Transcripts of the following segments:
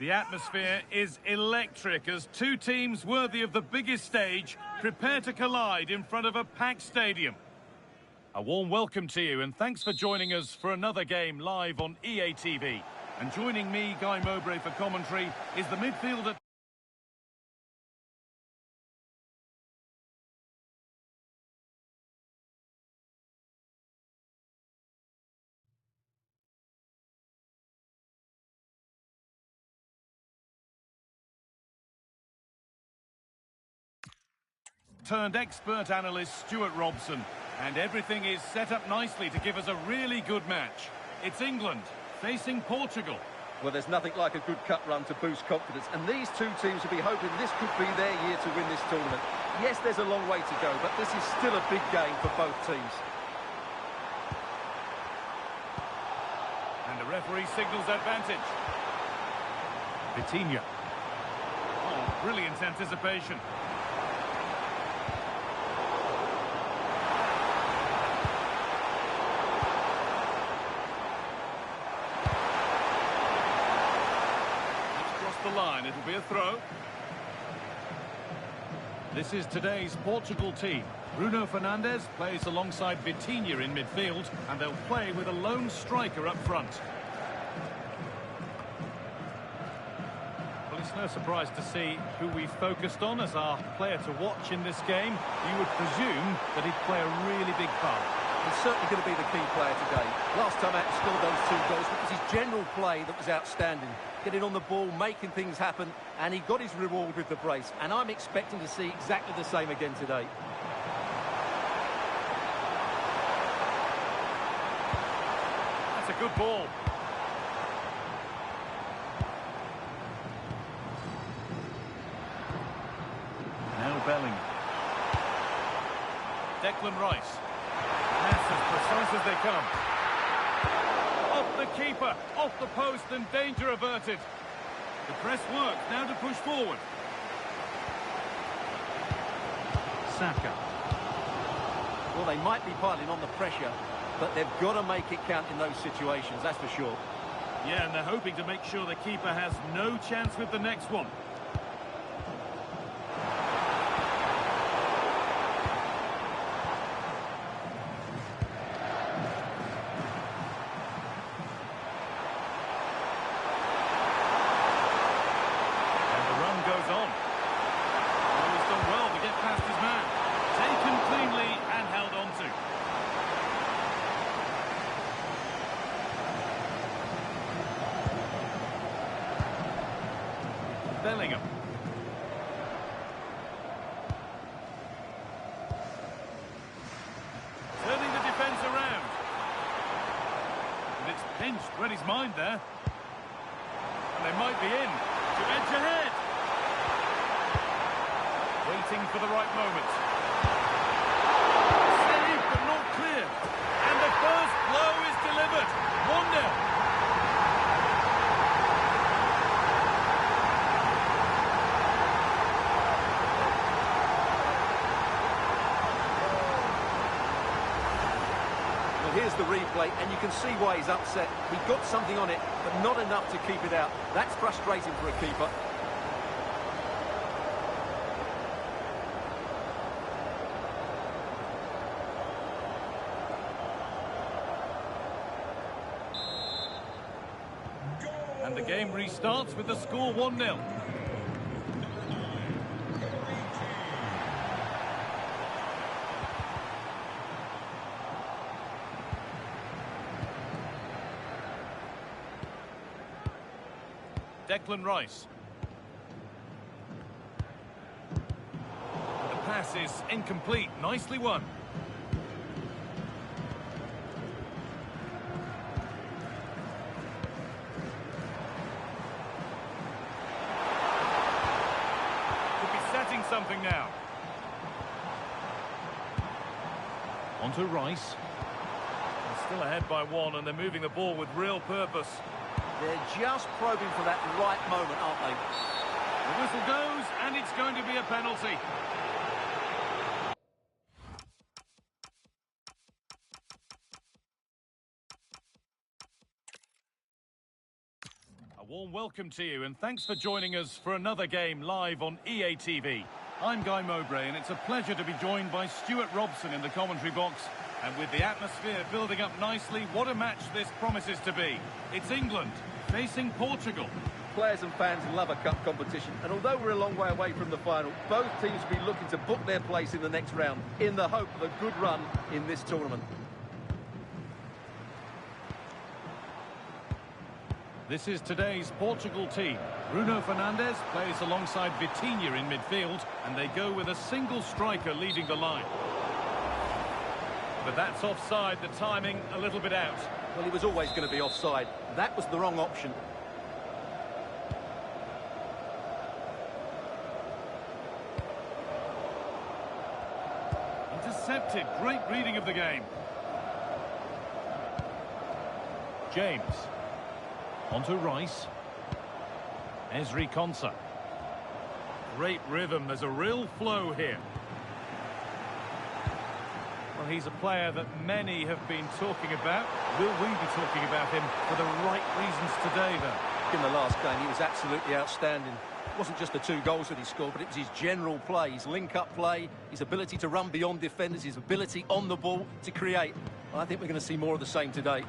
The atmosphere is electric as two teams worthy of the biggest stage prepare to collide in front of a packed stadium. A warm welcome to you and thanks for joining us for another game live on EA TV. And joining me, Guy Mowbray, for commentary is the midfielder. Turned expert analyst Stuart Robson, and everything is set up nicely to give us a really good match. It's England facing Portugal. Well, there's nothing like a good cut run to boost confidence, and these two teams will be hoping this could be their year to win this tournament. Yes, there's a long way to go, but this is still a big game for both teams. And the referee signals advantage. Vitinha. Oh, brilliant anticipation. The line, it'll be a throw. This is today's Portugal team. Bruno Fernandes plays alongside Vitinha in midfield, and they'll play with a lone striker up front. Well, it's no surprise to see who we focused on as our player to watch in this game. You would presume that he'd play a really big part. He's certainly going to be the key player today. Last time out, he scored those 2 goals. It was his general play that was outstanding. Getting on the ball, making things happen, and he got his reward with the brace. And I'm expecting to see exactly the same again today. That's a good ball. Now Belling. Declan Rice. That's as precise as they come. Off the keeper, off the post, and danger averted. The press works, now to push forward. Saka. Well, they might be piling on the pressure, but they've got to make it count in those situations, that's for sure. Yeah, and they're hoping to make sure the keeper has no chance with the next one. Bellingham. Turning the defence around. And it's pinched, read his mind there. And they might be in to edge ahead. Waiting for the right moment. Saved but not clear. And the first blow is delivered. 1-0. Here's the replay, and you can see why he's upset. He got something on it, but not enough to keep it out. That's frustrating for a keeper. And the game restarts with the score 1-0. Declan Rice. The pass is incomplete. Nicely won. Could be setting something now. On to Rice. They're still ahead by 1 and they're moving the ball with real purpose. They're just probing for that right moment, aren't they? The whistle goes, and it's going to be a penalty. A warm welcome to you and thanks for joining us for another game live on EA TV. I'm Guy Mowbray and it's a pleasure to be joined by Stuart Robson in the commentary box. And with the atmosphere building up nicely, what a match this promises to be. It's England facing Portugal. Players and fans love a cup competition, and although we're a long way away from the final, both teams will be looking to book their place in the next round in the hope of a good run in this tournament. This is today's Portugal team. Bruno Fernandes plays alongside Vitinha in midfield, and they go with a single striker leading the line. But that's offside, the timing a little bit out. Well, he was always going to be offside. That was the wrong option. Intercepted, great reading of the game. James. Onto Rice. Ezri Konsa. Great rhythm, there's a real flow here. Well, he's a player that many have been talking about. Will we be talking about him for the right reasons today, though? In the last game, he was absolutely outstanding. It wasn't just the 2 goals that he scored, but it was his general play, his link-up play, his ability to run beyond defenders, his ability on the ball to create. Well, I think we're going to see more of the same today.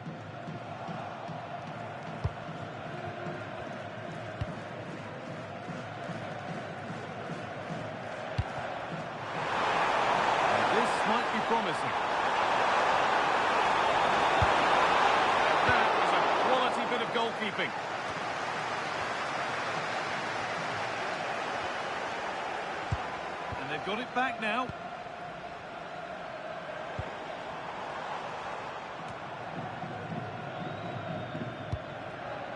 Promising. That was a quality bit of goalkeeping. And they've got it back now.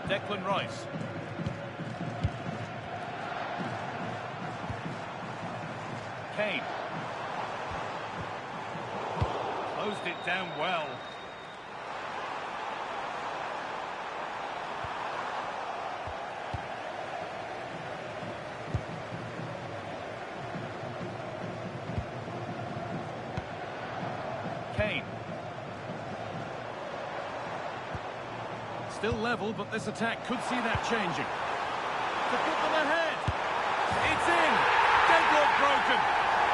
Declan Rice. Kane. Closed it down well. Kane. Still level, but this attack could see that changing. To put them ahead. It's in. Deadlock broken.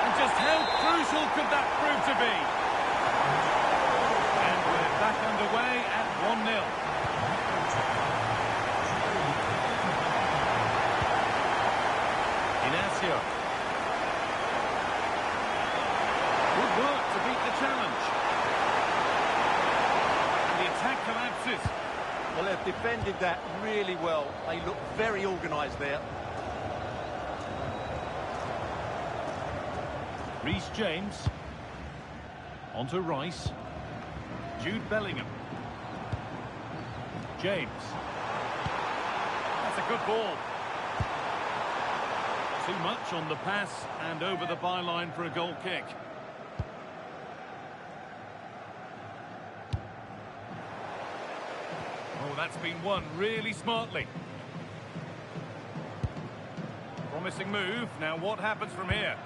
And just how crucial could that prove to be? And we're back underway at 1-0. Inacio. Good work to beat the challenge. And the attack collapses. Well, they've defended that really well. They look very organised there. Reece James. Onto Rice. Jude Bellingham. James. That's a good ball. Too much on the pass and over the byline for a goal kick. Oh, that's been won really smartly. Promising move. Now what happens from here?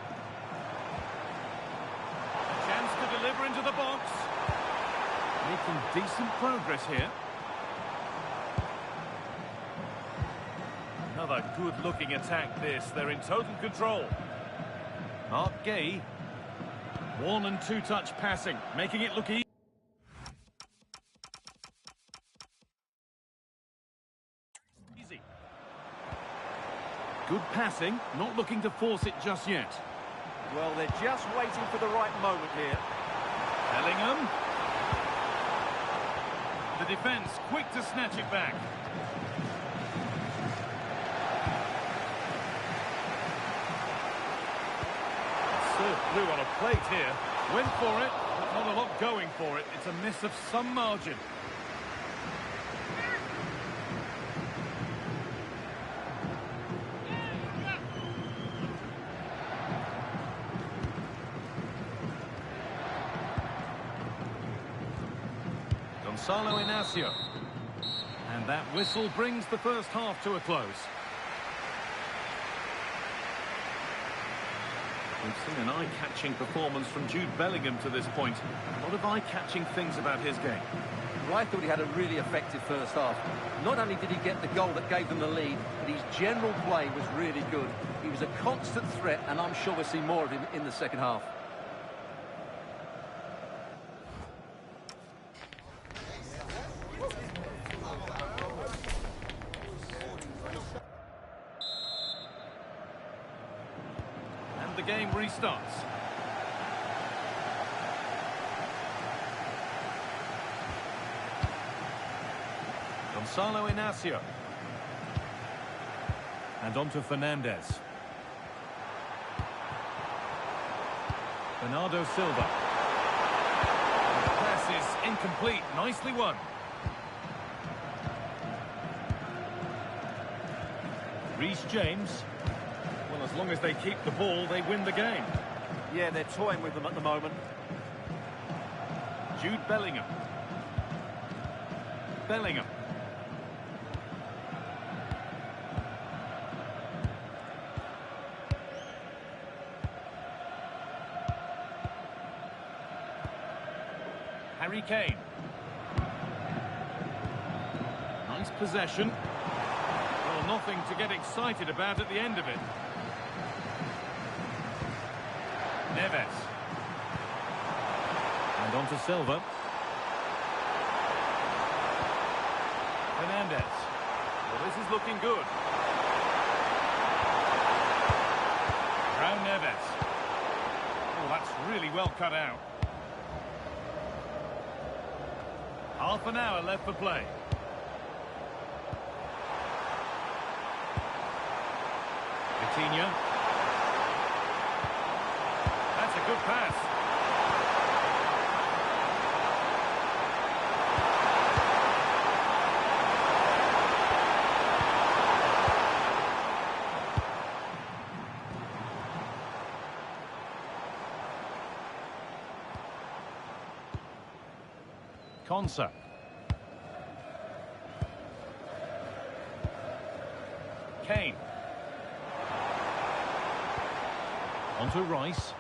Chance to deliver into the box. Making decent progress here. Another good-looking attack this. They're in total control. Mark Gay. 1- and 2-touch passing, making it look easy. Good passing, not looking to force it just yet. Well, they're just waiting for the right moment here. Bellingham. The defence quick to snatch it back. Served through on a plate here. Went for it, but not a lot going for it. It's a miss of some margin. Gonzalo Inacio. And that whistle brings the first half to a close. We've seen an eye-catching performance from Jude Bellingham to this point. A lot of eye-catching things about his game. Well, I thought he had a really effective first half. Not only did he get the goal that gave them the lead, but his general play was really good. He was a constant threat, and I'm sure we'll see more of him in the second half. And the game restarts. Gonzalo Inacio. And on to Fernandez. Bernardo Silva. The pass is incomplete. Nicely won. Reece James. Well, as long as they keep the ball, they win the game. Yeah, they're toying with them at the moment. Jude Bellingham. Bellingham. Harry Kane. Nice possession. Well, nothing to get excited about at the end of it. Neves. And on to Silva. Fernandez. Well, this is looking good. Raul Neves. Oh, that's really well cut out. Half an hour left for play. Vitinha. That's a good pass. Konsa. Kane. On to Rice.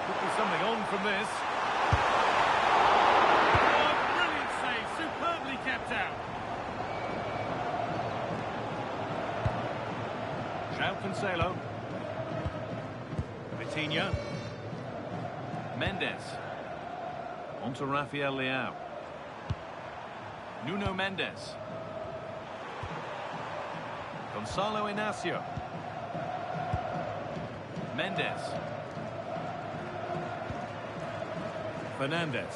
Could be something on from this. Oh, brilliant save. Superbly kept out. João Cancelo. Vitinha. Mendes. On to Rafael Leao. Nuno Mendes. Gonzalo Inacio. Mendes. Fernandez.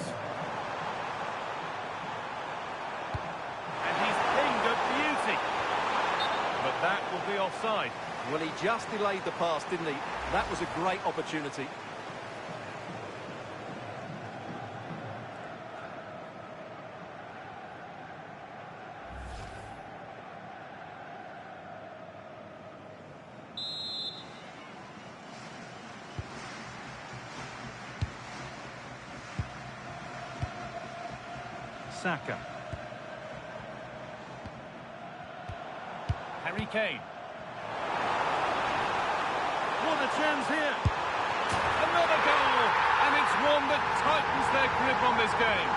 And he's pinged a beauty. But that will be offside. Well, he just delayed the pass, didn't he? That was a great opportunity. Saka. Harry Kane. What a chance here. Another goal. And it's one that tightens their grip on this game.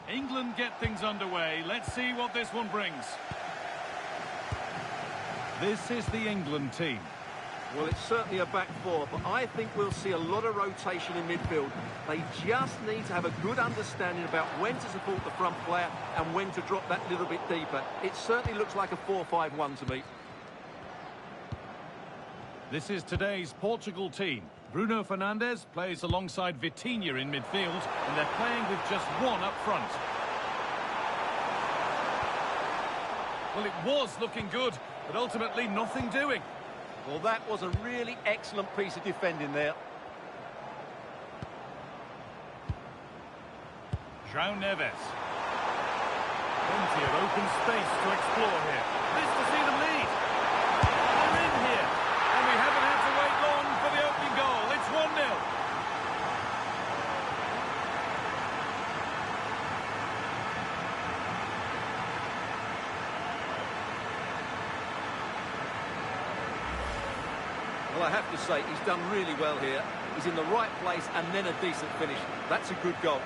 England get things underway. Let's see what this one brings. This is the England team. Well, it's certainly a back four, but I think we'll see a lot of rotation in midfield. They just need to have a good understanding about when to support the front player and when to drop that little bit deeper. It certainly looks like a 4-5-1 to me. This is today's Portugal team. Bruno Fernandes plays alongside Vitinha in midfield, and they're playing with just one up front. Well, it was looking good, but ultimately nothing doing. Well, that was a really excellent piece of defending there. João Neves. Plenty of open space to explore here. This to see them lead. They're in here. And we haven't had to wait long for the opening goal. Well, I have to say, he's done really well here. He's in the right place and then a decent finish. That's a good goal.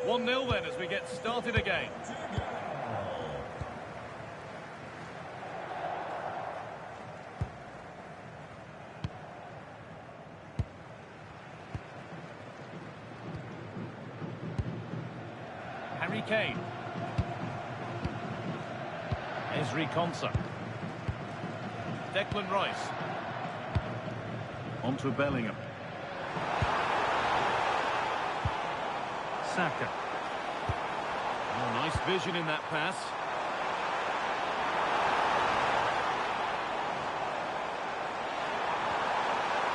One 0 then as we get started again. Harry Kane. Ezri Konsa. Declan Rice. On to Bellingham. Saka. Oh, nice vision in that pass.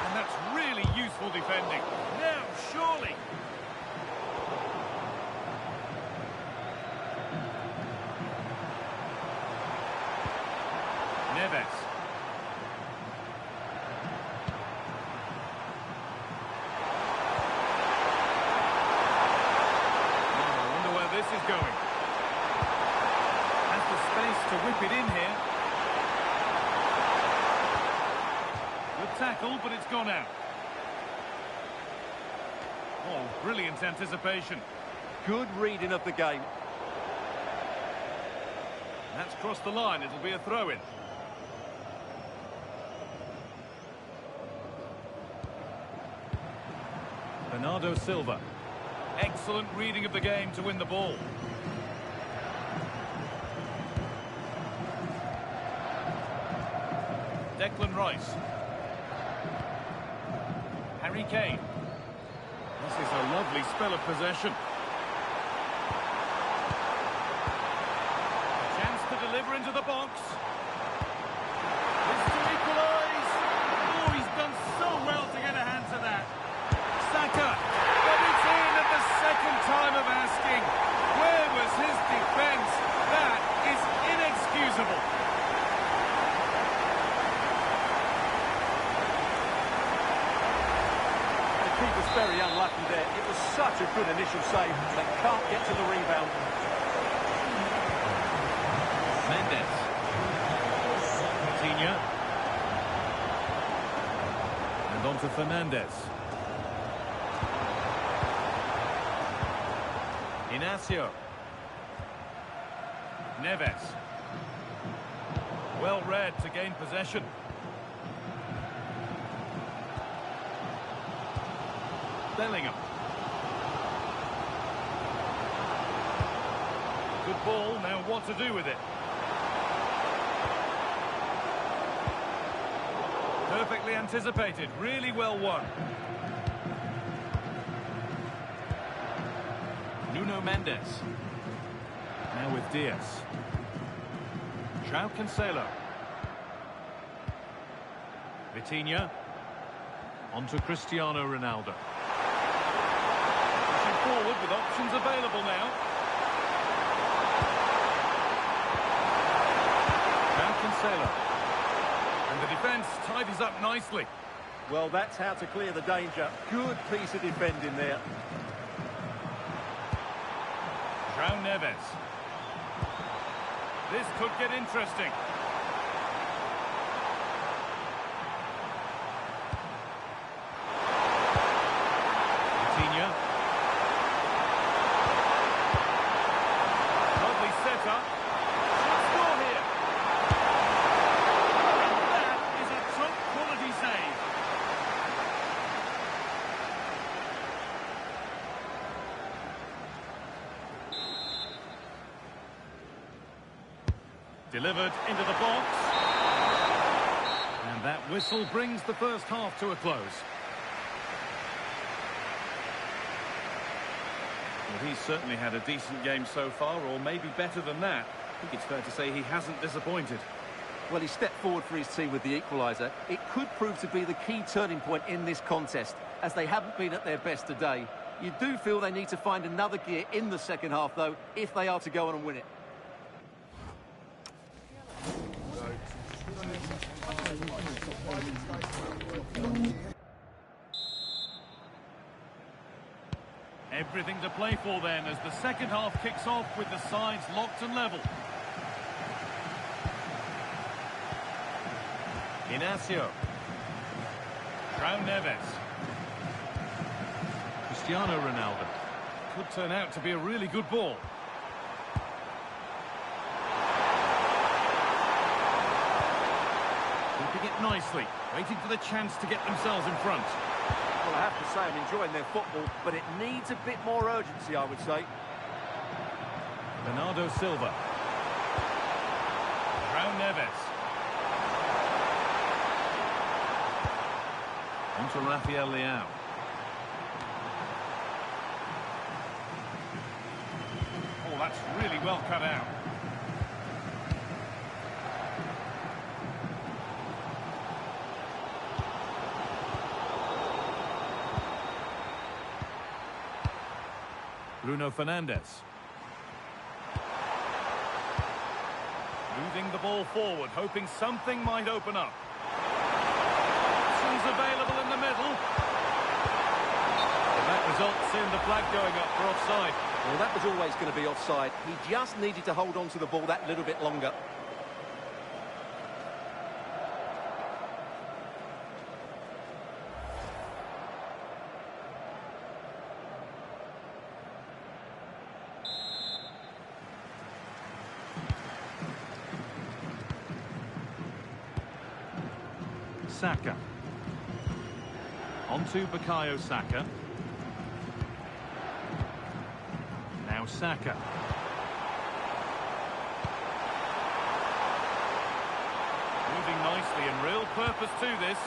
And that's really useful defending. Now, surely. Neves. This is going. Has the space to whip it in here. Good tackle, but it's gone out. Oh, brilliant anticipation. Good reading of the game. That's crossed the line. It'll be a throw-in. Bernardo Silva. Excellent reading of the game to win the ball. Declan Rice. Harry Kane. This is a lovely spell of possession. A chance to deliver into the box. This to equalise. Oh, he's done so well to get a hand to that. Saka. Second time of asking, where was his defence? That is inexcusable. The keeper's very unlucky there. It was such a good initial save. They can't get to the rebound. Mendes. Coutinho. And on to Fernandes. Inacio. Neves. Well read to gain possession. Bellingham. Good ball, now what to do with it? Perfectly anticipated, really well won. Nuno Mendes. Now with Diaz. João Cancelo. Vitinha. On to Cristiano Ronaldo. Pushing forward with options available now. João Cancelo. And the defence tidies up nicely. Well, that's how to clear the danger. Good piece of defending there. João Neves. This could get interesting. Vitinha. Lovely setup. Should score here. That is a top quality save. Delivered into the box. And that whistle brings the first half to a close. Well, he's certainly had a decent game so far, or maybe better than that. I think it's fair to say he hasn't disappointed. Well, he stepped forward for his team with the equaliser. It could prove to be the key turning point in this contest, as they haven't been at their best today. You do feel they need to find another gear in the second half, though, if they are to go on and win it. Everything to play for then as the second half kicks off with the sides locked and level. Inacio. Raul Neves. Cristiano Ronaldo. Could turn out to be a really good ball. Keeping it nicely, waiting for the chance to get themselves in front. Well, I have to say I'm enjoying their football, but it needs a bit more urgency, I would say. Bernardo Silva. Raul Neves. On to Rafael Leao. Oh, that's really well cut out. Bruno Fernandes. Moving the ball forward, hoping something might open up. Options available in the middle. And that results in the flag going up for offside. Well, that was always going to be offside. He just needed to hold on to the ball that little bit longer. Saka. On to Bukayo Saka. Now Saka. Moving nicely and real purpose to this.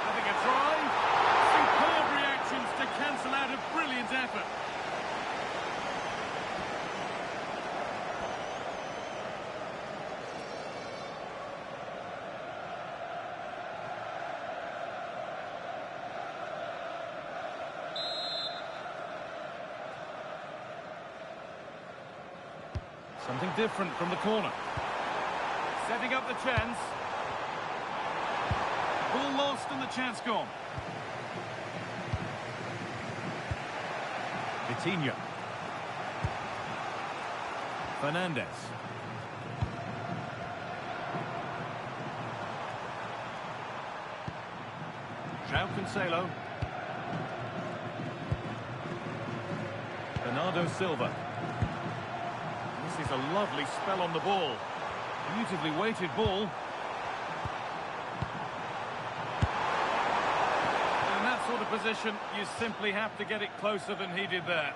Having a try. Superb reactions to cancel out a brilliant effort. Something different from the corner. Setting up the chance. Ball lost and the chance gone. Vitinha. Fernandes. João Cancelo. Bernardo Silva. This is a lovely spell on the ball. Beautifully weighted ball. In that sort of position, you simply have to get it closer than he did there.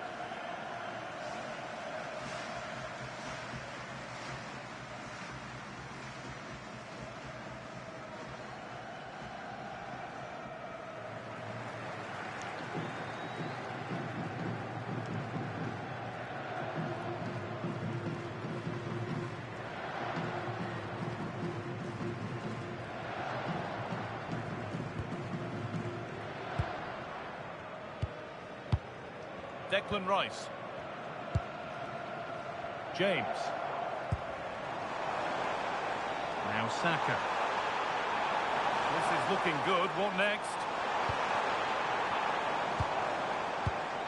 Declan Rice. James. Now Saka. This is looking good. What next?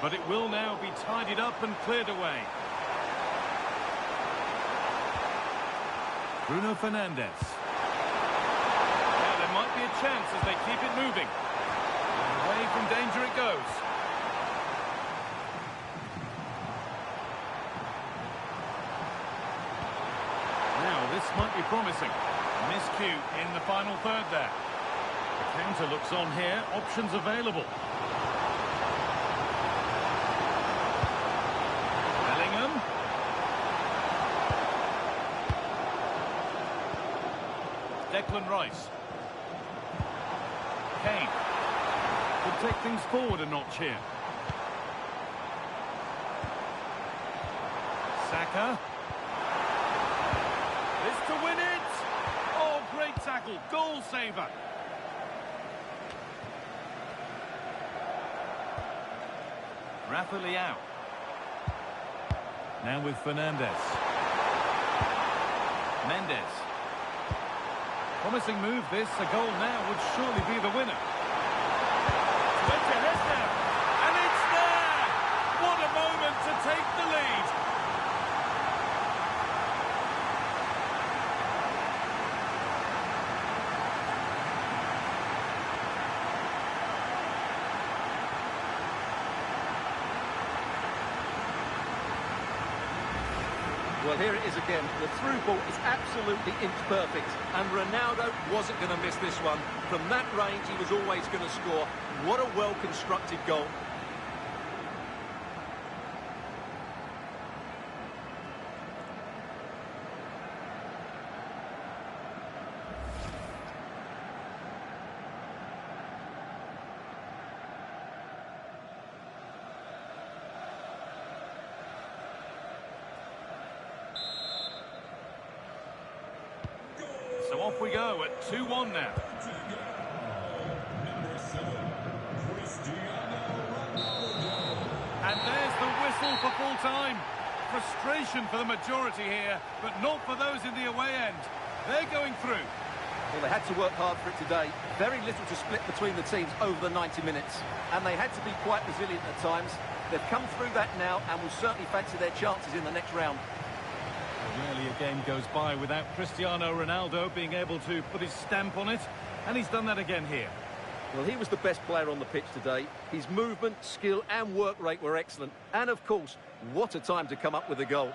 But it will now be tidied up and cleared away. Bruno Fernandes. Now there might be a chance as they keep it moving. Away from danger it goes. This might be promising. Miscue in the final third there. The counter looks on here. Options available. Bellingham. Declan Rice. Kane. Could take things forward a notch here. Saka. This to win it. Oh, great tackle. Goal saver. Rafa Leao. Now with Fernandes. Mendes. Promising move this. A goal now would surely be the winner. And it's there! What a moment to take the lead. Well, here it is again. The through ball is absolutely inch perfect, and Ronaldo wasn't going to miss this one. From that range, he was always going to score. What a well-constructed goal. So off we go at 2-1 now. And there's the whistle for full time. Frustration for the majority here, but not for those in the away end. They're going through. Well, they had to work hard for it today. Very little to split between the teams over the 90 minutes. And they had to be quite resilient at times. They've come through that now and will certainly fancy their chances in the next round. Rarely a game goes by without Cristiano Ronaldo being able to put his stamp on it, and he's done that again here. Well, he was the best player on the pitch today. His movement, skill and work rate were excellent. And, of course, what a time to come up with a goal.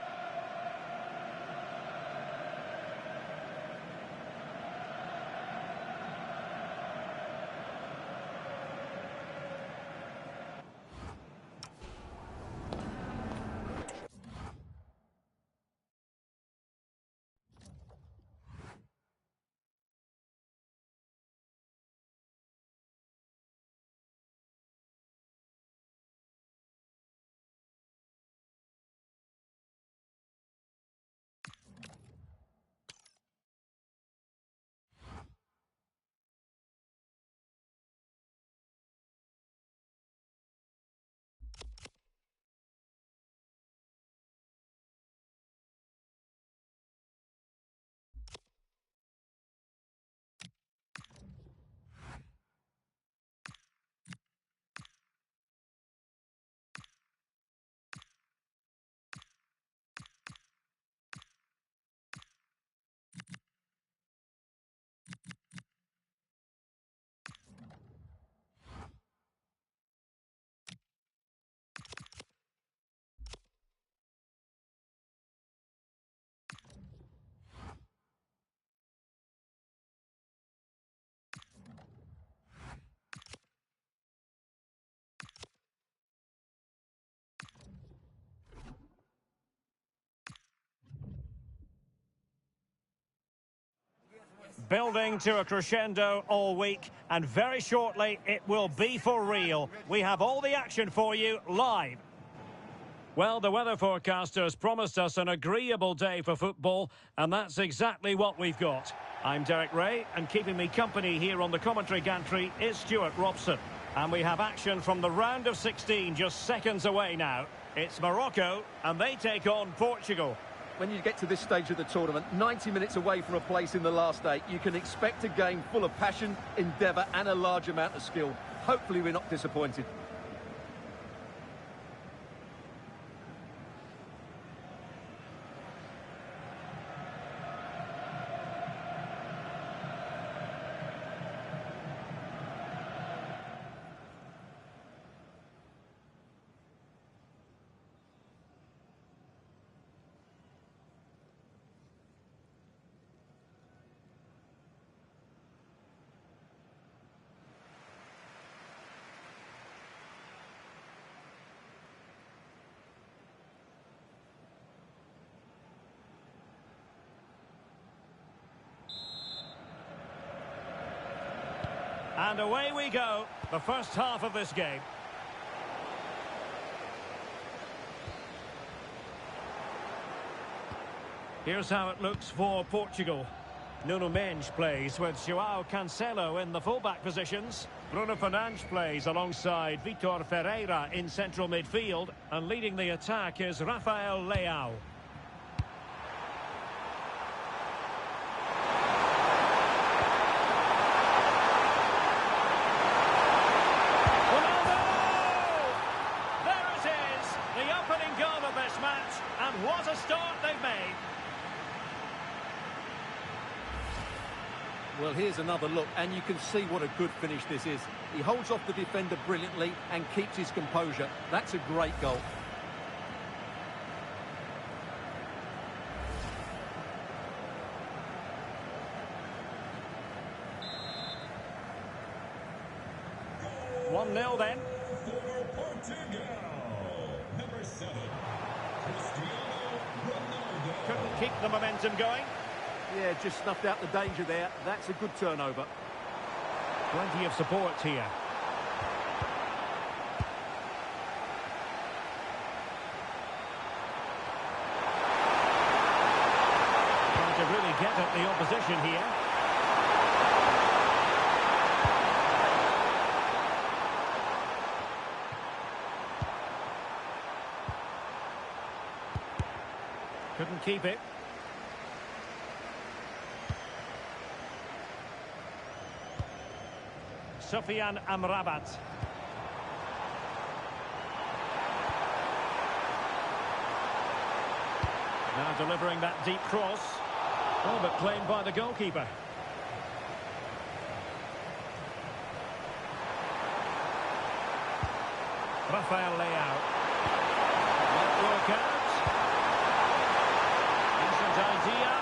Building to a crescendo all week, and very shortly it will be for real. We have all the action for you live. Well, the weather forecasters promised us an agreeable day for football, and that's exactly what we've got. I'm Derek Ray, and keeping me company here on the commentary gantry is Stuart Robson. And we have action from the round of 16 just seconds away now. It's Morocco, and they take on Portugal. When you get to this stage of the tournament, 90 minutes away from a place in the last 8, you can expect a game full of passion, endeavour and a large amount of skill. Hopefully we're not disappointed. And away we go, the first half of this game. Here's how it looks for Portugal. Nuno Mendes plays with João Cancelo in the fullback positions. Bruno Fernandes plays alongside Vitor Ferreira in central midfield. And leading the attack is Rafael Leao. Ronaldo! There it is, the opening goal of this match. And what a start they've made. Well, here's another look, and you can see what a good finish this is. He holds off the defender brilliantly and keeps his composure. That's a great goal. Goal. 1-0 then. For Portugal, number 7, Cristiano Ronaldo. Couldn't keep the momentum going. Yeah, just snuffed out the danger there. That's a good turnover. Plenty of support here. Trying to really get at the opposition here. Couldn't keep it. Sofyan Amrabat. Now delivering that deep cross. Oh, but claimed by the goalkeeper. Rafael Leao. Won't work out. Decent idea.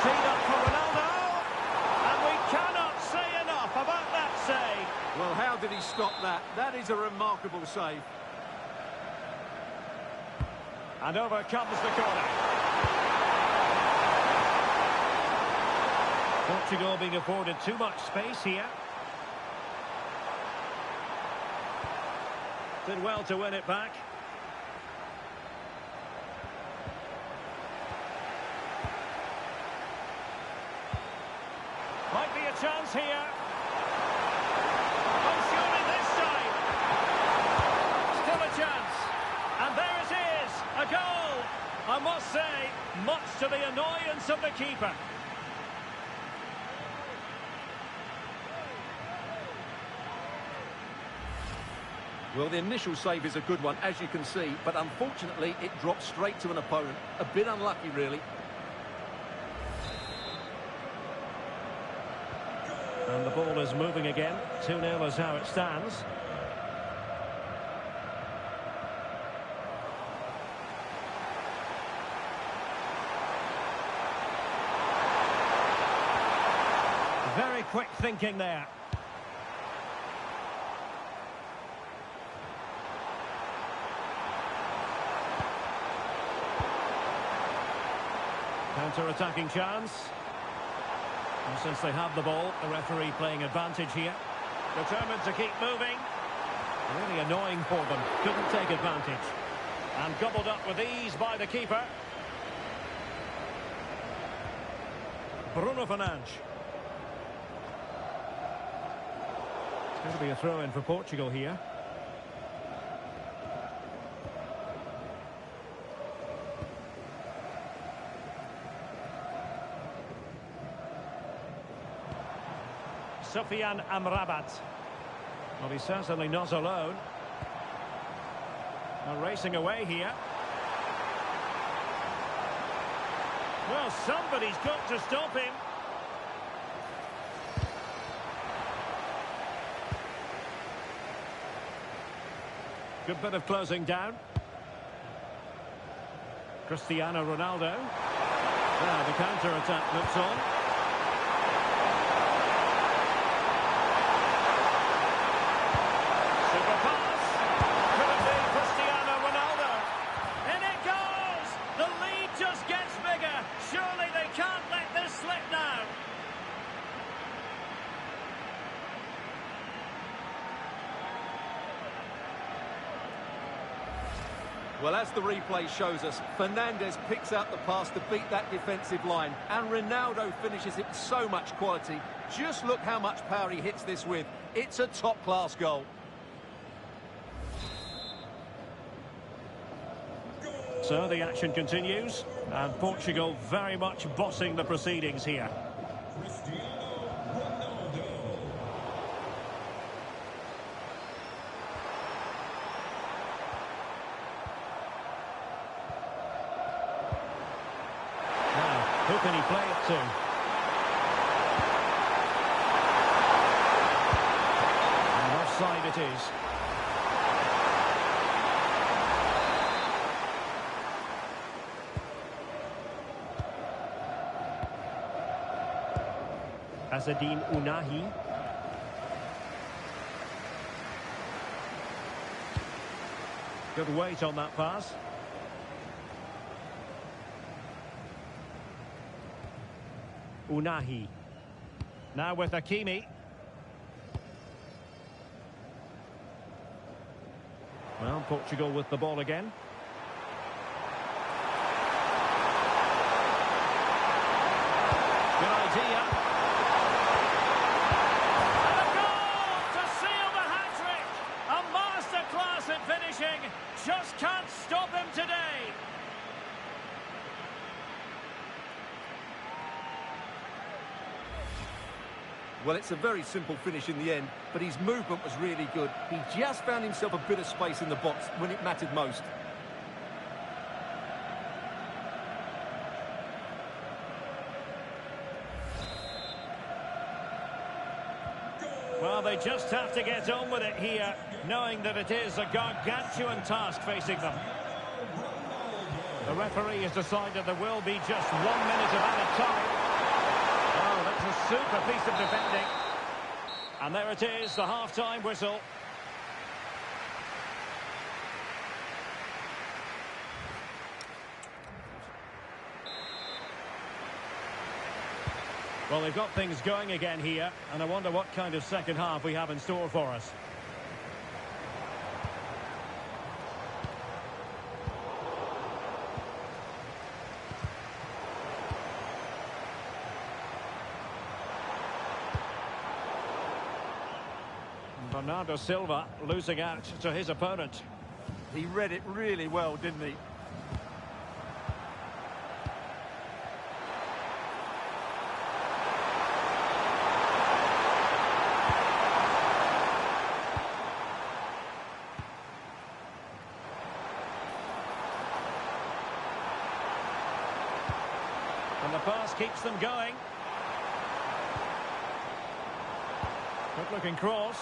Teed up for Ronaldo, and we cannot say enough about that save. Well, how did he stop that? That is a remarkable save. And over comes the corner. Portugal being afforded too much space here. Did well to win it back. Might be a chance here. Oh, surely this time. Still a chance. And there it is, a goal. I must say, much to the annoyance of the keeper. Well, the initial save is a good one, as you can see, but unfortunately it dropped straight to an opponent. A bit unlucky, really. And the ball is moving again. 2-0 is how it stands. Very quick thinking there. Counter-attacking chance. And since they have the ball, the referee playing advantage here. Determined to keep moving. Really annoying for them. Couldn't take advantage. And gobbled up with ease by the keeper. Bruno Fernandes. It's going to be a throw-in for Portugal here. Sofyan Amrabat. Well, he's certainly not alone. Now racing away here. Well, somebody's got to stop him. Good bit of closing down. Cristiano Ronaldo. Now the counter-attack looks on. Super pass. Could it be Cristiano Ronaldo? In it goes! The lead just gets bigger. Surely they can't let this slip now. Well, as the replay shows us, Fernandes picks out the pass to beat that defensive line, and Ronaldo finishes it with so much quality. Just look how much power he hits this with. It's a top-class goal. So the action continues, and Portugal very much bossing the proceedings here. Who can he play it to? And offside it is. Azzedine Ounahi. Good weight on that pass. Ounahi. Now with Hakimi. Well, Portugal with the ball again. Good idea. And a goal to seal the hat-trick. A masterclass at finishing. Just can't stop him today. Well, it's a very simple finish in the end, but his movement was really good. He just found himself a bit of space in the box when it mattered most. Well, they just have to get on with it here, knowing that it is a gargantuan task facing them. The referee has decided there will be just 1 minute of added time. Oh, that's a super piece of defending. And there it is, the half-time whistle. Well, they've got things going again here, and I wonder what kind of second half we have in store for us. Bernardo Silva losing out to his opponent. He read it really well, didn't he? And the pass keeps them going. Good-looking cross.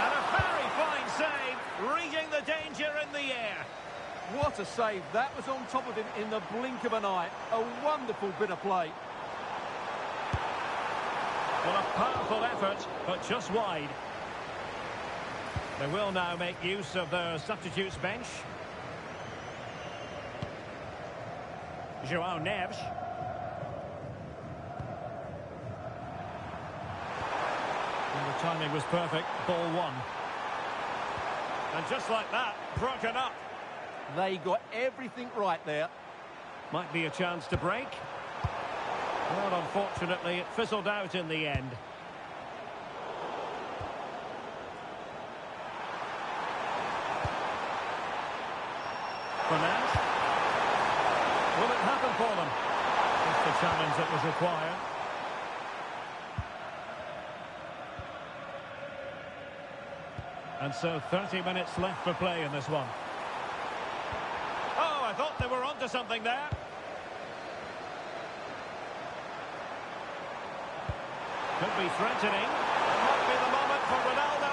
And a very fine save, reading the danger in the air. What a save. That was on top of him in the blink of an eye. A wonderful bit of play. Well, a powerful effort, but just wide. They will now make use of their substitutes bench. João Neves. And the timing was perfect. Ball one. And just like that, broken up. They got everything right there. Might be a chance to break. Well, unfortunately, it fizzled out in the end. Fernandes. Will it happen for them? That's the challenge that was required. And so 30 minutes left for play in this one. Oh, I thought they were onto something there. Could be threatening. It might be the moment for Ronaldo.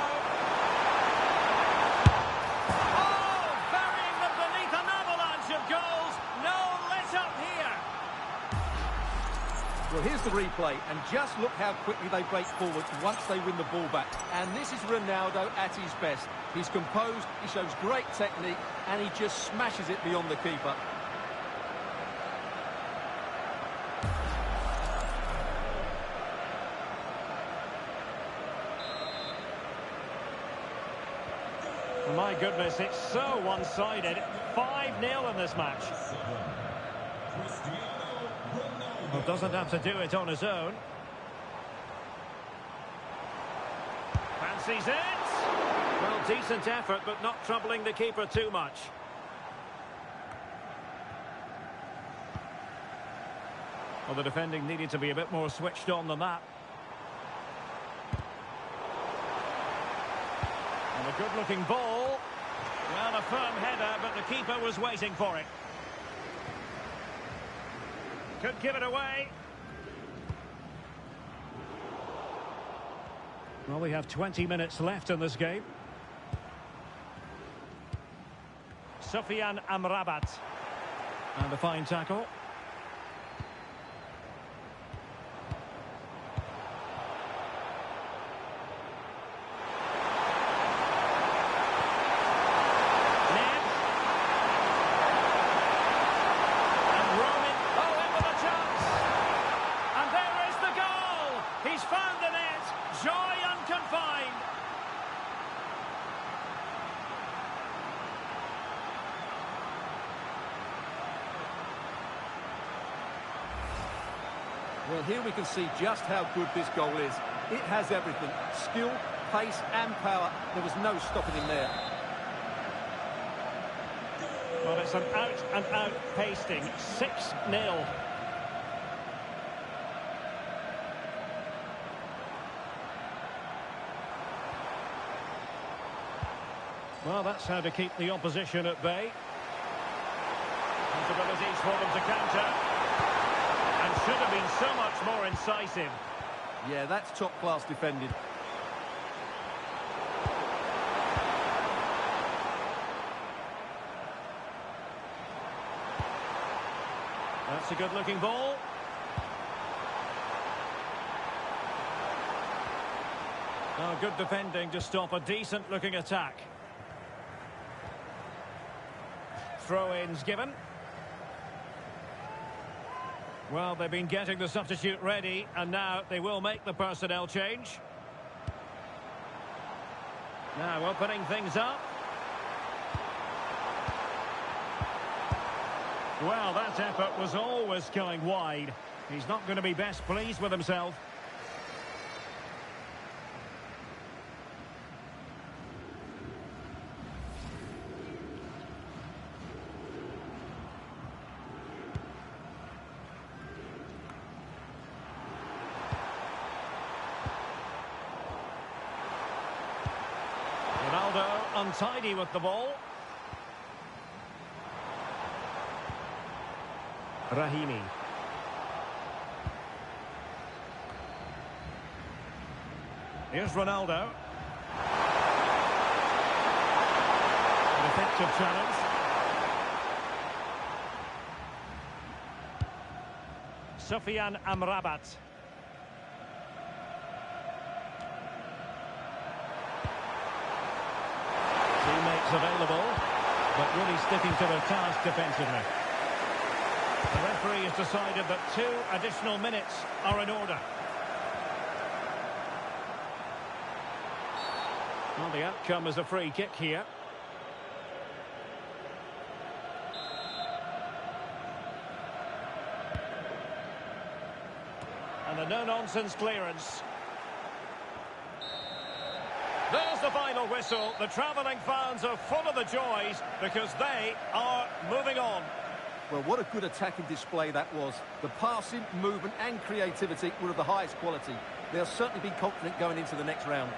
Oh, burying them beneath an avalanche of goals. No let up here. Well, here's the replay, and just look how quickly they break forward once they win the ball back. And this is Ronaldo at his best. He's composed, he shows great technique, and he just smashes it beyond the keeper. My goodness, it's so one-sided. 5-0 in this match. Well, doesn't have to do it on his own. Fancies it. Well, decent effort, but not troubling the keeper too much. Well, the defending needed to be a bit more switched on than that. And a good-looking ball. Well, a firm header, but the keeper was waiting for it. Could give it away. Well, we have 20 minutes left in this game. Sufyan Amrabat. And a fine tackle. Well, here we can see just how good this goal is. It has everything. Skill, pace and power. There was no stopping him there. Well, it's an out-and-out pasting. 6-0. Well, that's how to keep the opposition at bay. Possibilities for them to counter. And should have been so much more incisive. Yeah, that's top-class defending. That's a good-looking ball. Oh, good defending to stop a decent-looking attack. Throw-ins given. Well, they've been getting the substitute ready, and now they will make the personnel change. Now opening things up. Well, that effort was always going wide. He's not going to be best pleased with himself. Ronaldo untidy with the ball. Rahimi. Here's Ronaldo. An effective challenge. Sufyan Amrabat. Teammates available, but really sticking to their task defensively. The referee has decided that 2 additional minutes are in order. Well, the outcome is a free kick here. And a no-nonsense clearance. There's the final whistle. The travelling fans are full of the joys because they are moving on. Well, what a good attacking display that was. The passing, movement and creativity were of the highest quality. They'll certainly be confident going into the next round.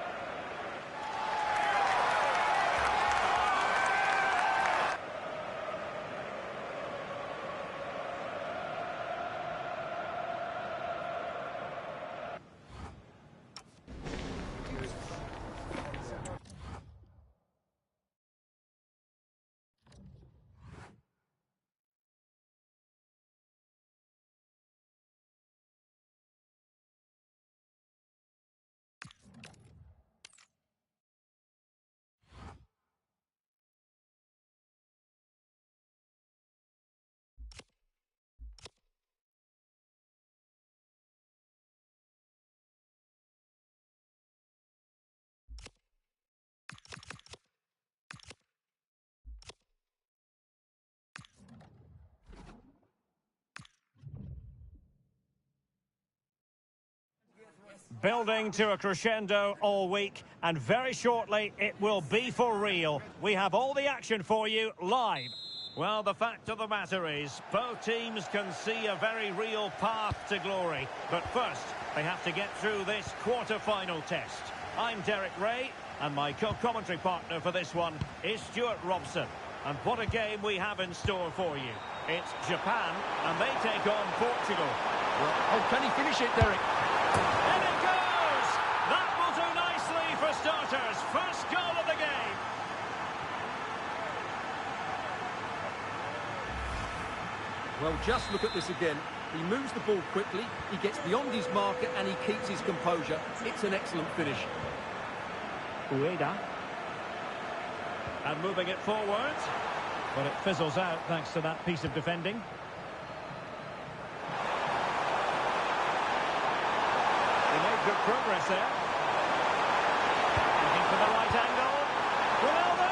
building to a crescendo all week, and very shortly it will be for real. We have all the action for you live. Well, the fact of the matter is, both teams can see a very real path to glory. But first, they have to get through this quarter-final test. I'm Derek Ray, and my co-commentary partner for this one is Stuart Robson. And what a game we have in store for you. It's Japan, and they take on Portugal. Well, oh, can he finish it, Derek? In it goes! That will do nicely for starters. First goal of the game. Well, just look at this again. He moves the ball quickly, he gets beyond his marker, and he keeps his composure. It's an excellent finish. Ueda. And moving it forward. But it fizzles out thanks to that piece of defending. He made good progress there. Looking for the right angle. Ronaldo!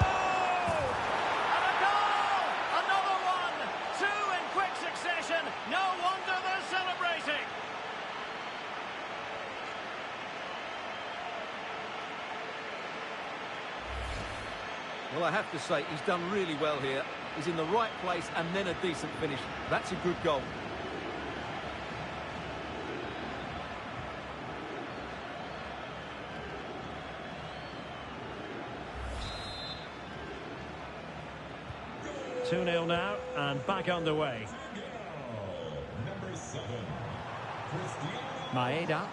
And a goal! Another one! Two in quick succession. No wonder they're celebrating. Well, I have to say, he's done really well here. He's in the right place and then a decent finish. That's a good goal. Goal. 2-0 now, and back underway. Number 7, Maeda.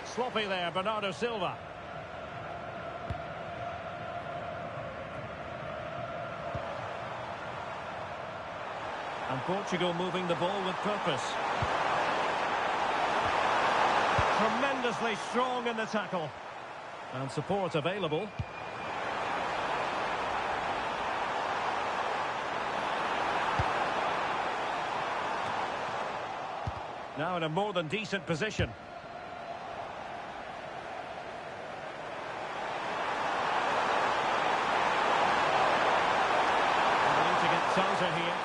Sloppy there, Bernardo Silva. And Portugal moving the ball with purpose. Tremendously strong in the tackle. And support available. Now in a more than decent position. Tighter here.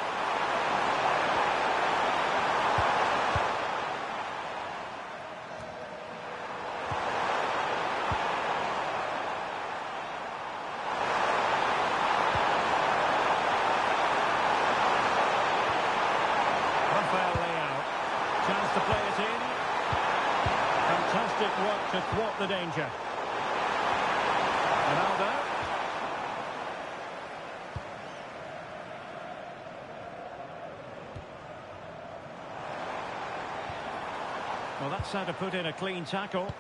Rafael Leao. Chance to play it in. Fantastic work to thwart the danger. Ronaldo. Well, that's how to put in a clean tackle.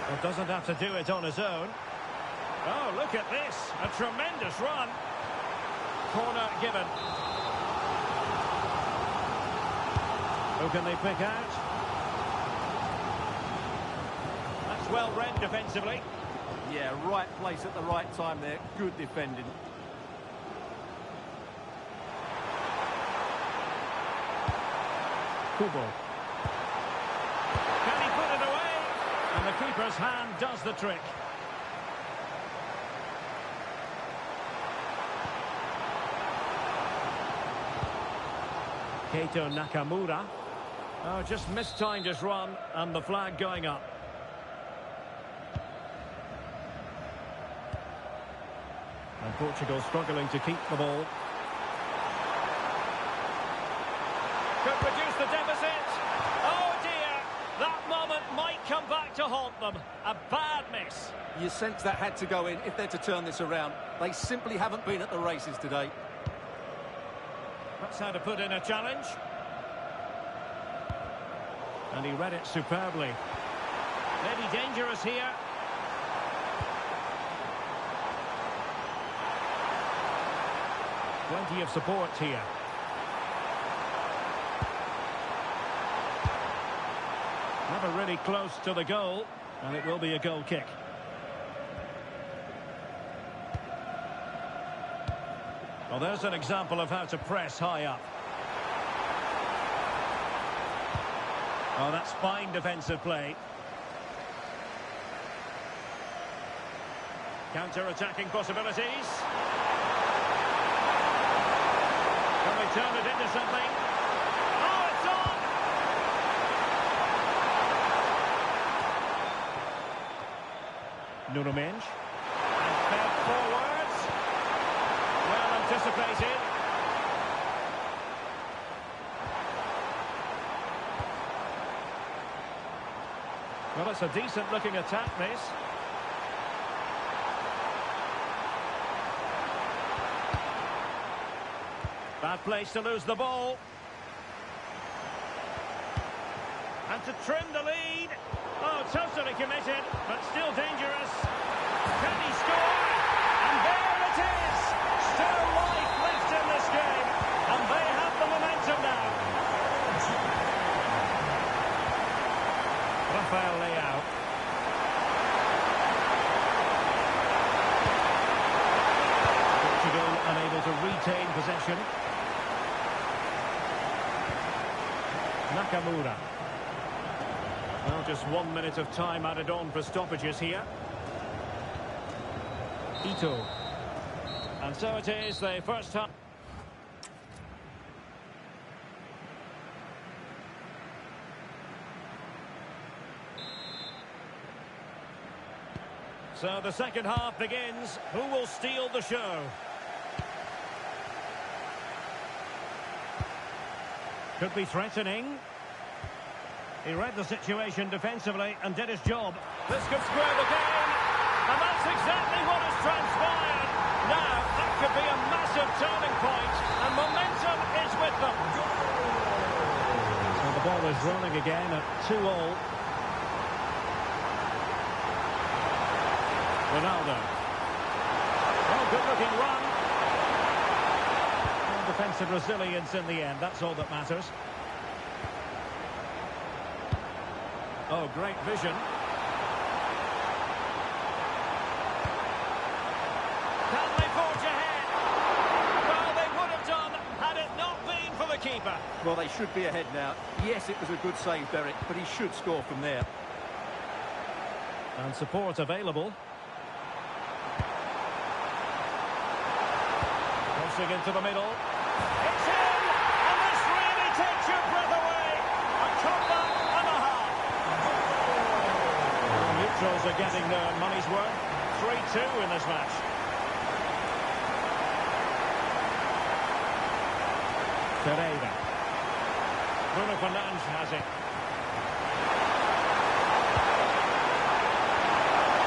Well, doesn't have to do it on his own. Oh, look at this. A tremendous run. Corner given. Who can they pick out? That's well read defensively. Yeah, right place at the right time there. Good defending. Kubo. Can he put it away? And the keeper's hand does the trick. Keito Nakamura. Oh, just mistimed his run, and the flag going up. And Portugal struggling to keep the ball. Could reduce the deficit. Oh dear, that moment might come back to haunt them. A bad miss. You sense that had to go in if they're to turn this around. They simply haven't been at the races today. That's how to put in a challenge. And he read it superbly. Maybe dangerous here. Plenty of support here. Never really close to the goal, and it will be a goal kick. Well, there's an example of how to press high up. Oh, that's fine defensive play. Counter-attacking possibilities. Can we turn it into something? Oh, it's on! Nuno Mendes. And fed forwards. Well anticipated. Well, it's a decent-looking attack, this. Bad place to lose the ball. And to trim the lead. Oh, totally committed, but still dangerous. Can he score? And there it is! Still life left in this game. And they have the momentum now. Rafael Leao. Portugal unable to retain possession. Nakamura. Well, just 1 minute of time added on for stoppages here. Ito. And so it is, the first half. So the second half begins. Who will steal the show? Could be threatening. He read the situation defensively and did his job. This could square the game. And that's exactly what has transpired. Now, that could be a massive turning point. And momentum is with them. So the ball is rolling again at 2-all. Ronaldo. Well, good-looking run. Well, defensive resilience in the end. That's all that matters. Oh, great vision. Can they forge ahead? Well, they would have done had it not been for the keeper. Well, they should be ahead now. Yes, it was a good save, Derek, but he should score from there. And support available. Crossing into the middle. It's in! And this really takes your breath away. A comeback and a half. Neutrals are getting their money's worth. 3-2 in this match. Pereira. Bruno Fernandes has it.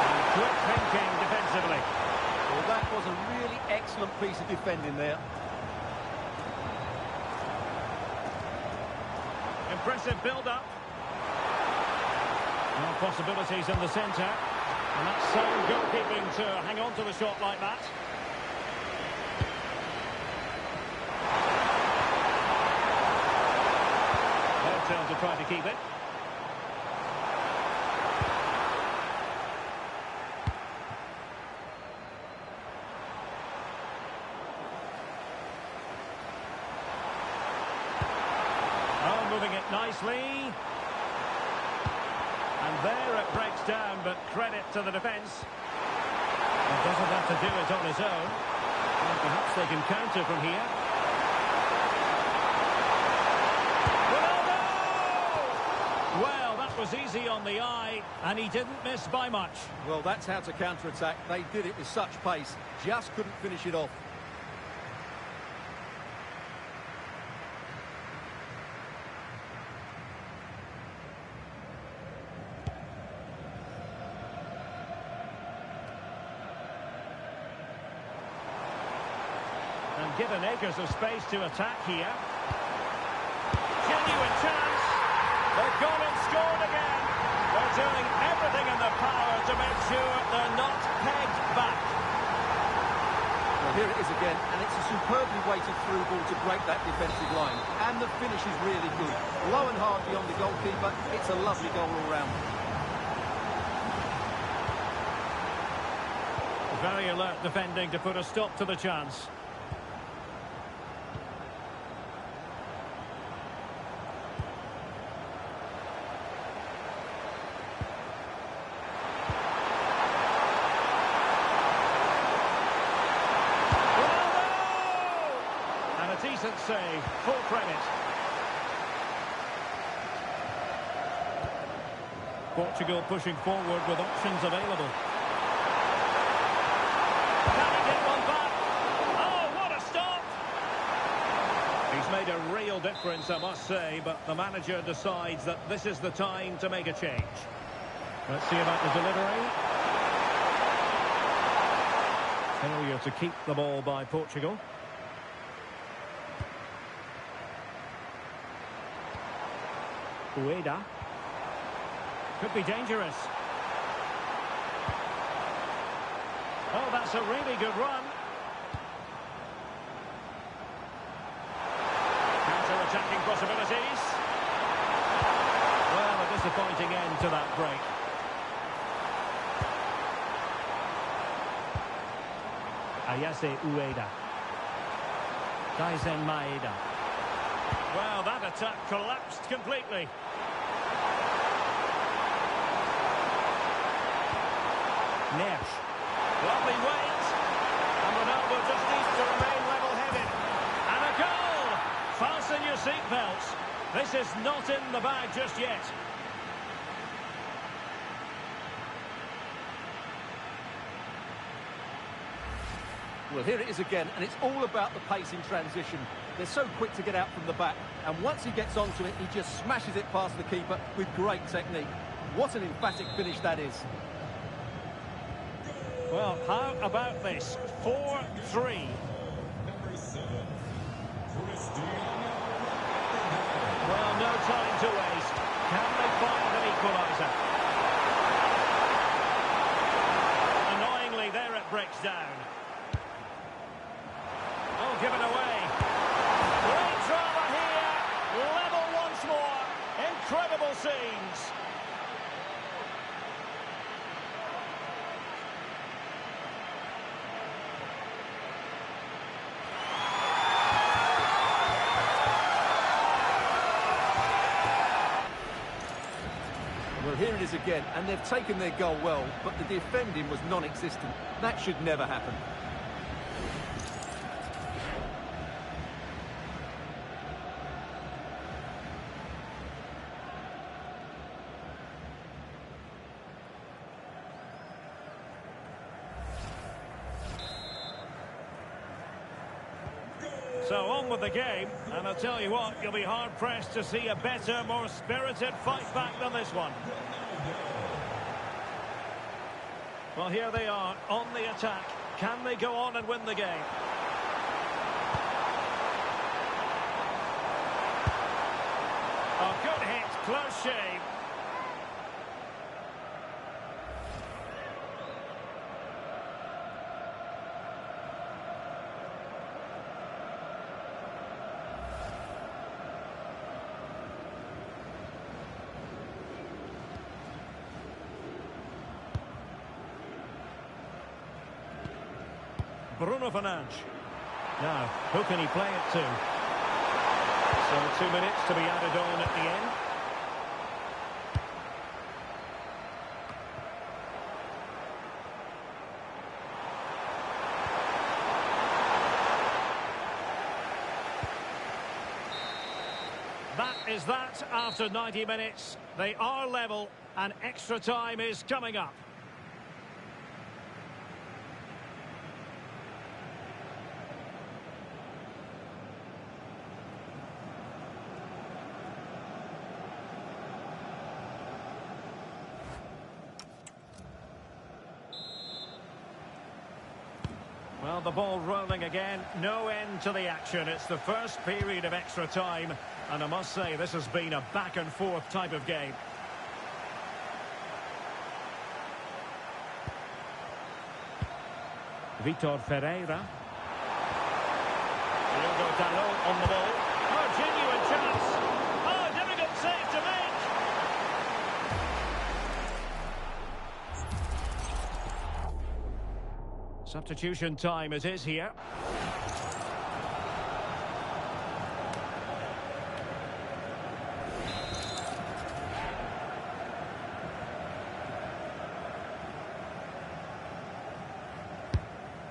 And quick thinking defensively. Well, that was a really excellent piece of defending there. Impressive build-up. More possibilities in the centre. And that's sound goalkeeping to hang on to the shot like that. Their turn to try to keep it. Oh, moving it nicely. And there it breaks down, but credit to the defence. He doesn't have to do it on his own. And perhaps they can counter from here. Ronaldo! Well, that was easy on the eye, and he didn't miss by much. Well, that's how to counter-attack. They did it with such pace. Just couldn't finish it off. And given acres of space to attack here. Genuine chance. They've gone and scored again. They're doing everything in their power to make sure they're not pegged back. Well, here it is again, and it's a superbly weighted through ball to break that defensive line. And the finish is really good. Low and hard beyond the goalkeeper. It's a lovely goal all round. Very alert defending to put a stop to the chance. Excellent save. Full credit. Portugal pushing forward with options available. Can he get one back? Oh, what a stop! He's made a real difference, I must say, but the manager decides that this is the time to make a change. Let's see about the delivery. Failure to keep the ball by Portugal. Ueda. Could be dangerous. Oh, that's a really good run. Counter-attacking possibilities. Well, a disappointing end to that break. Ayase Ueda. Kaizen Maeda. Well, that attack collapsed completely. Nesh. Lovely weight. And Ronaldo just needs to remain level-headed. And a goal! Fasten your seatbelts. This is not in the bag just yet. Well, here it is again, and it's all about the pace in transition. They're so quick to get out from the back, and once he gets onto it, he just smashes it past the keeper with great technique. What an emphatic finish that is. Well, how about this? 4-3. Well, no time to waste. Can they find an equaliser? Annoyingly, there it breaks down. Oh, given away. Great drama here. Level once more. Incredible scenes. Well, here it is again, and they've taken their goal well, but the defending was non-existent. That should never happen. So on with the game, and I'll tell you what, you'll be hard-pressed to see a better, more spirited fight back than this one. Well, here they are, on the attack. Can they go on and win the game? A good hit, close shave. Bruno Fernandes. Now, who can he play it to? So 2 minutes to be added on at the end. That is that after 90 minutes. They are level and extra time is coming up. Well, the ball rolling again. No end to the action. It's the first period of extra time. And I must say, this has been a back-and-forth type of game. Vitor Ferreira. Diogo Dalot on the ball. Oh, genuine chance. Oh, difficult save to make. Substitution time it is here.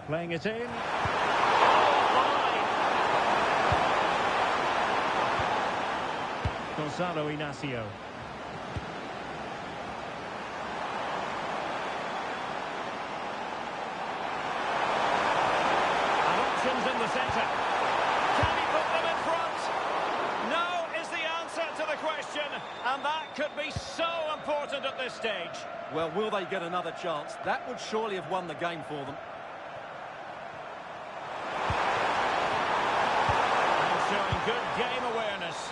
Playing it in. Oh, Gonzalo Inacio. And options in the centre. Can he put them in front? No is the answer to the question, and that could be so important at this stage. Well, will they get another chance? That would surely have won the game for them. And showing good game awareness.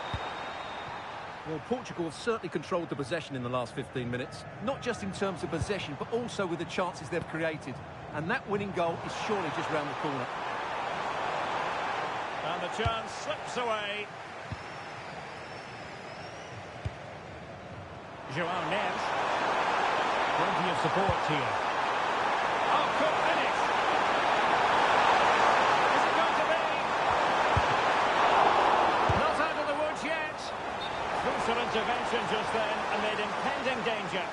Well, Portugal have certainly controlled the possession in the last 15 minutes. Not just in terms of possession, but also with the chances they've created. And that winning goal is surely just round the corner. And the chance slips away. João Neves. Plenty of support here. Oh, good finish! Is it going to be? Not out of the woods yet. Crucial intervention just then, amid impending danger.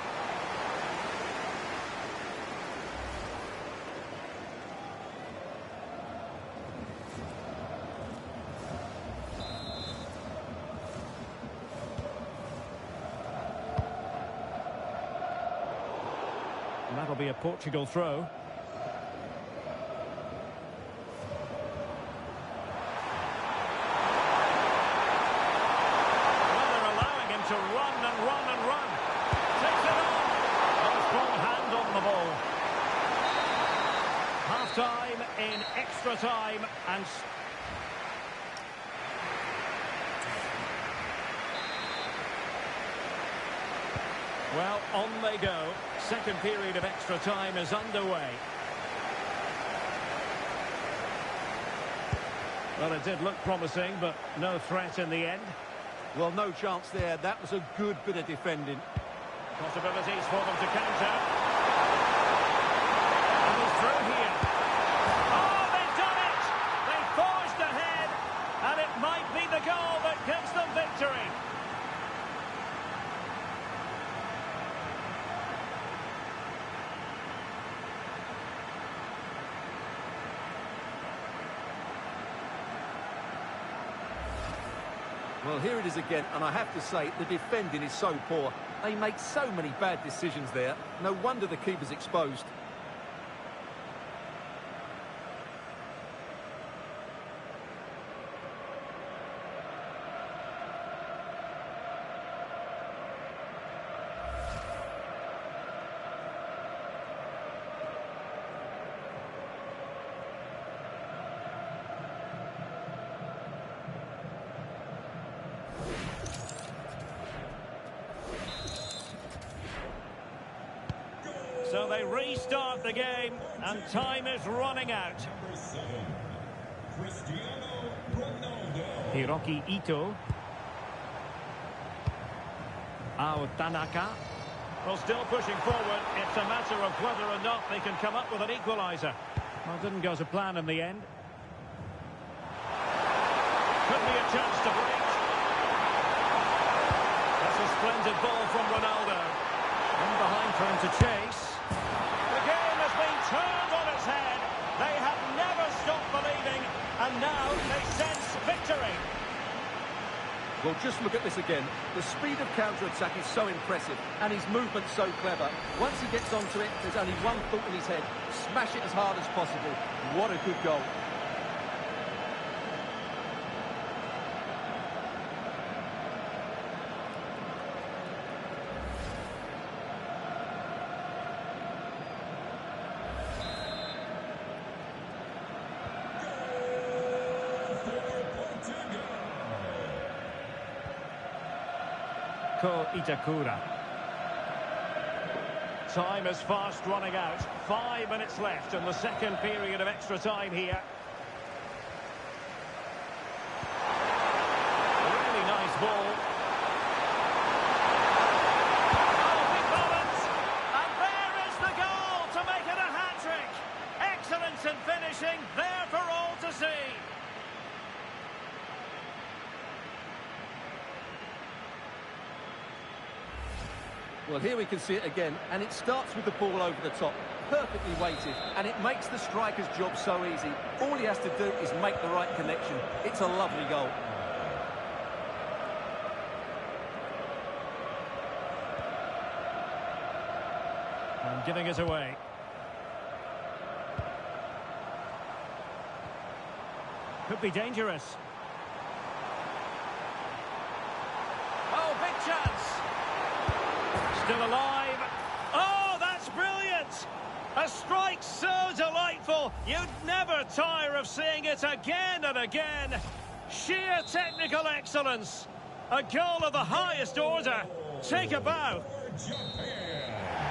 And that'll be a Portugal throw. Well, they're allowing him to run and run and run. Takes it on. A strong hand on the ball. Half-time in extra time and... Well, on they go. Second period of extra time is underway. Well, it did look promising, but no threat in the end. Well, no chance there. That was a good bit of defending. Possibilities for them to counter. And he's through here. Oh, they've done it! They forged ahead, and it might be the goal that gives them victory. Well, here it is again, and I have to say, the defending is so poor. They make so many bad decisions there. No wonder the keeper's exposed. So they restart the game, and time is running out. Number 7, Cristiano Ronaldo. Hiroki Ito. Ao Tanaka. Well, still pushing forward. It's a matter of whether or not they can come up with an equaliser. Well, it didn't go to plan in the end. Could be a chance to break. That's a splendid ball from Ronaldo. In behind for him to chase. The game has been turned on its head. They have never stopped believing, and now they sense victory. Well, just look at this again. The speed of counter-attack is so impressive, and his movement's so clever. Once he gets onto it, there's only one thought in his head. Smash it as hard as possible. What a good goal. Ko Itakura. Time is fast running out. 5 minutes left in the second period of extra time here. Really nice ball. Oh, big moment! And there is the goal to make it a hat-trick. Excellence in finishing, there for all to see. Well, here we can see it again, and it starts with the ball over the top, perfectly weighted, and it makes the striker's job so easy. All he has to do is make the right connection. It's a lovely goal. giving it away. Could be dangerous. Oh, big chance. Still alive. Oh, that's brilliant. A strike so delightful. You'd never tire of seeing it again and again. Sheer technical excellence. A goal of the highest order. Take a bow.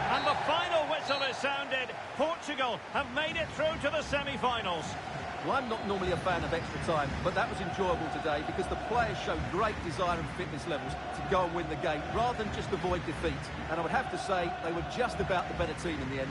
And the final whistle is sounded. Portugal have made it through to the semi-finals. Well, I'm not normally a fan of extra time, but that was enjoyable today because the players showed great desire and fitness levels to go and win the game rather than just avoid defeat. And I would have to say they were just about the better team in the end.